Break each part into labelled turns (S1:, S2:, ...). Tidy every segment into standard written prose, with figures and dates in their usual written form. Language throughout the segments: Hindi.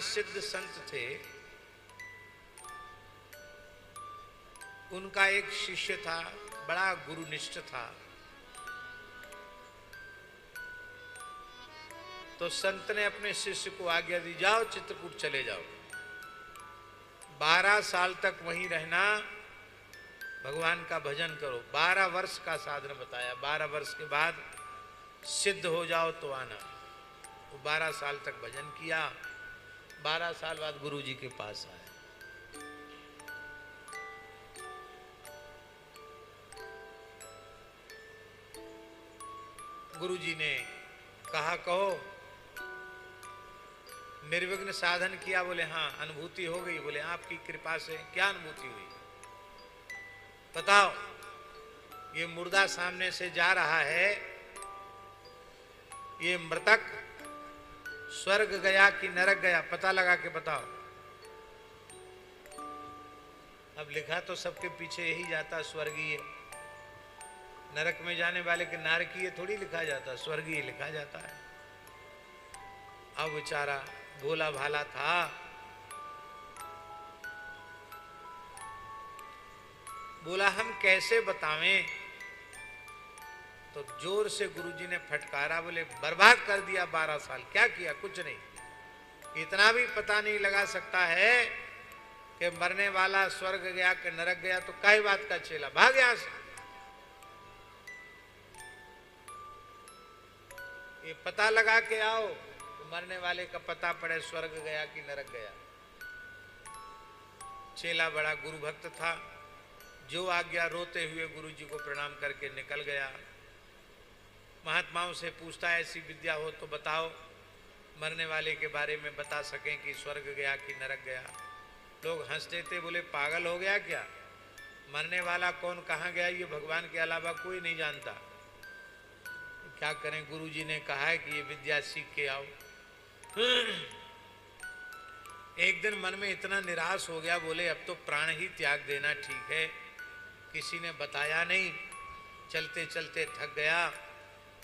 S1: सिद्ध संत थे, उनका एक शिष्य था, बड़ा गुरुनिष्ठ था। तो संत ने अपने शिष्य को आज्ञा दी, जाओ चित्रकूट चले जाओ, 12 साल तक वहीं रहना, भगवान का भजन करो। 12 वर्ष का साधन बताया, 12 वर्ष के बाद सिद्ध हो जाओ तो आना। वो 12 साल तक भजन किया, 12 साल बाद गुरु जी के पास आए। गुरु जी ने कहा, कहो निर्विघ्न साधन किया? बोले हाँ। अनुभूति हो गई? बोले आपकी कृपा से। क्या अनुभूति हुई बताओ? ये मुर्दा सामने से जा रहा है, ये मृतक स्वर्ग गया कि नरक गया, पता लगा के बताओ। अब लिखा तो सबके पीछे यही जाता, स्वर्गीय। नरक में जाने वाले के नारकीय थोड़ी लिखा जाता, स्वर्गीय लिखा जाता है। अब बेचारा भोला भाला था, बोला हम कैसे बतावें? तो जोर से गुरुजी ने फटकारा, बोले बर्बाद कर दिया 12 साल। क्या किया? कुछ नहीं। इतना भी पता नहीं लगा सकता है कि मरने वाला स्वर्ग गया कि नरक गया, तो काहे बात का चेला, भाग यहां से। ये पता लगा के आओ, तो मरने वाले का पता पड़े स्वर्ग गया कि नरक गया। चेला बड़ा गुरु भक्त था, जो आज्ञा रोते हुए गुरु जी को प्रणाम करके निकल गया। महात्माओं से पूछता, ऐसी विद्या हो तो बताओ, मरने वाले के बारे में बता सकें कि स्वर्ग गया कि नरक गया। लोग हंसते थे, बोले पागल हो गया क्या? मरने वाला कौन कहाँ गया ये भगवान के अलावा कोई नहीं जानता। क्या करें? गुरु जी ने कहा है कि ये विद्या सीख के आओ। एक दिन मन में इतना निराश हो गया, बोले अब तो प्राण ही त्याग देना ठीक है। किसी ने बताया नहीं, चलते चलते थक गया।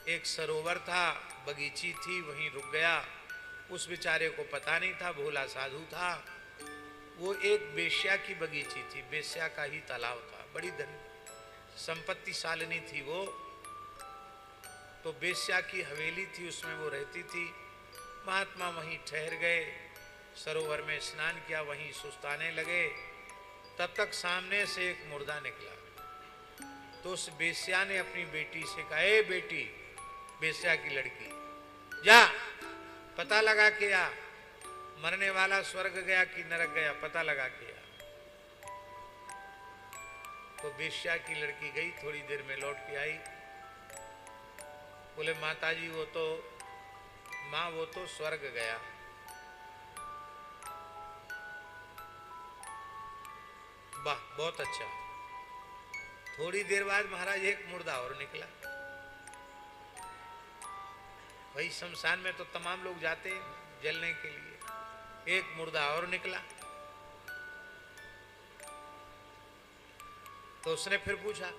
S1: एक सरोवर था, बगीची थी, वहीं रुक गया। उस बेचारे को पता नहीं था, भोला साधु था। वो एक वेश्या की बगीची थी, वेश्या का ही तालाब था। बड़ी धन संपत्तिशालिनी थी वो। तो वेश्या की हवेली थी, उसमें वो रहती थी। महात्मा वहीं ठहर गए, सरोवर में स्नान किया, वहीं सुस्ताने लगे। तब तक सामने से एक मुर्दा निकला। तो उस वेश्या ने अपनी बेटी से कहा, ए बेटी, वेश्या की लड़की, जा पता लगा के आ, मरने वाला स्वर्ग गया कि नरक गया, पता लगा के आ। तो वेश्या की लड़की गई, थोड़ी देर में लौट के आई। बोले माताजी वो तो स्वर्ग गया। वाह, बहुत अच्छा। थोड़ी देर बाद महाराज एक मुर्दा और निकला। भाई शमशान में तो तमाम लोग जाते हैं जलने के लिए, एक मुर्दा और निकला। तो उसने फिर पूछा,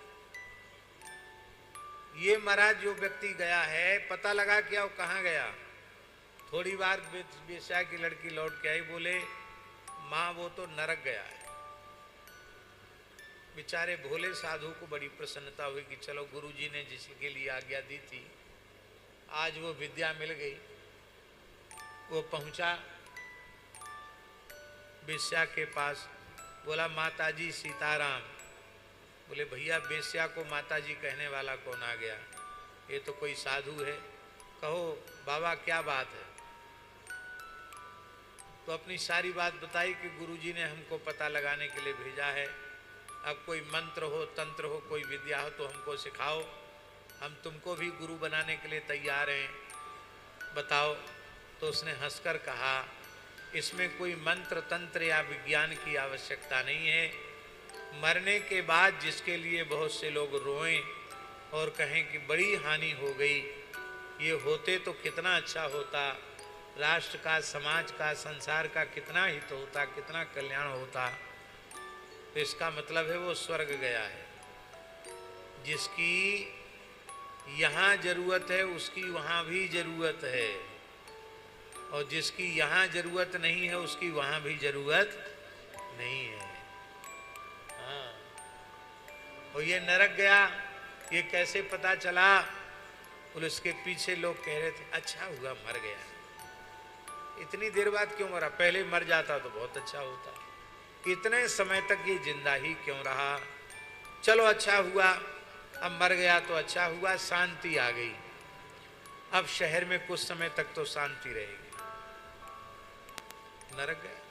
S1: ये महाराज जो व्यक्ति गया है, पता लगा क्या वो कहाँ गया? थोड़ी बार वेश्या की लड़की लौट के आई, बोले माँ वो तो नरक गया है। बेचारे भोले साधु को बड़ी प्रसन्नता हुई कि चलो गुरुजी ने जिसके लिए आज्ञा दी थी, आज वो विद्या मिल गई। वो पहुंचा वेश्या के पास, बोला माताजी सीताराम। बोले भैया वेश्या को माताजी कहने वाला कौन आ गया? ये तो कोई साधु है। कहो बाबा क्या बात है? तो अपनी सारी बात बताई कि गुरुजी ने हमको पता लगाने के लिए भेजा है। अब कोई मंत्र हो, तंत्र हो, कोई विद्या हो तो हमको सिखाओ, हम तुमको भी गुरु बनाने के लिए तैयार हैं, बताओ। तो उसने हंसकर कहा, इसमें कोई मंत्र तंत्र या विज्ञान की आवश्यकता नहीं है। मरने के बाद जिसके लिए बहुत से लोग रोएं और कहें कि बड़ी हानि हो गई, ये होते तो कितना अच्छा होता, राष्ट्र का, समाज का, संसार का कितना हित होता, कितना कल्याण होता। तो इसका मतलब है वो स्वर्ग गया है। जिसकी यहाँ जरूरत है उसकी वहाँ भी जरूरत है। और जिसकी यहाँ जरूरत नहीं है उसकी वहां भी जरूरत नहीं है। हाँ, और ये नरक गया, ये कैसे पता चला? पुलिस के पीछे लोग कह रहे थे अच्छा हुआ मर गया, इतनी देर बाद क्यों मरा, पहले मर जाता तो बहुत अच्छा होता, इतने समय तक ये जिंदा ही क्यों रहा? चलो अच्छा हुआ, अब मर गया तो अच्छा हुआ, शांति आ गई। अब शहर में कुछ समय तक तो शांति रहेगी। नरक गया।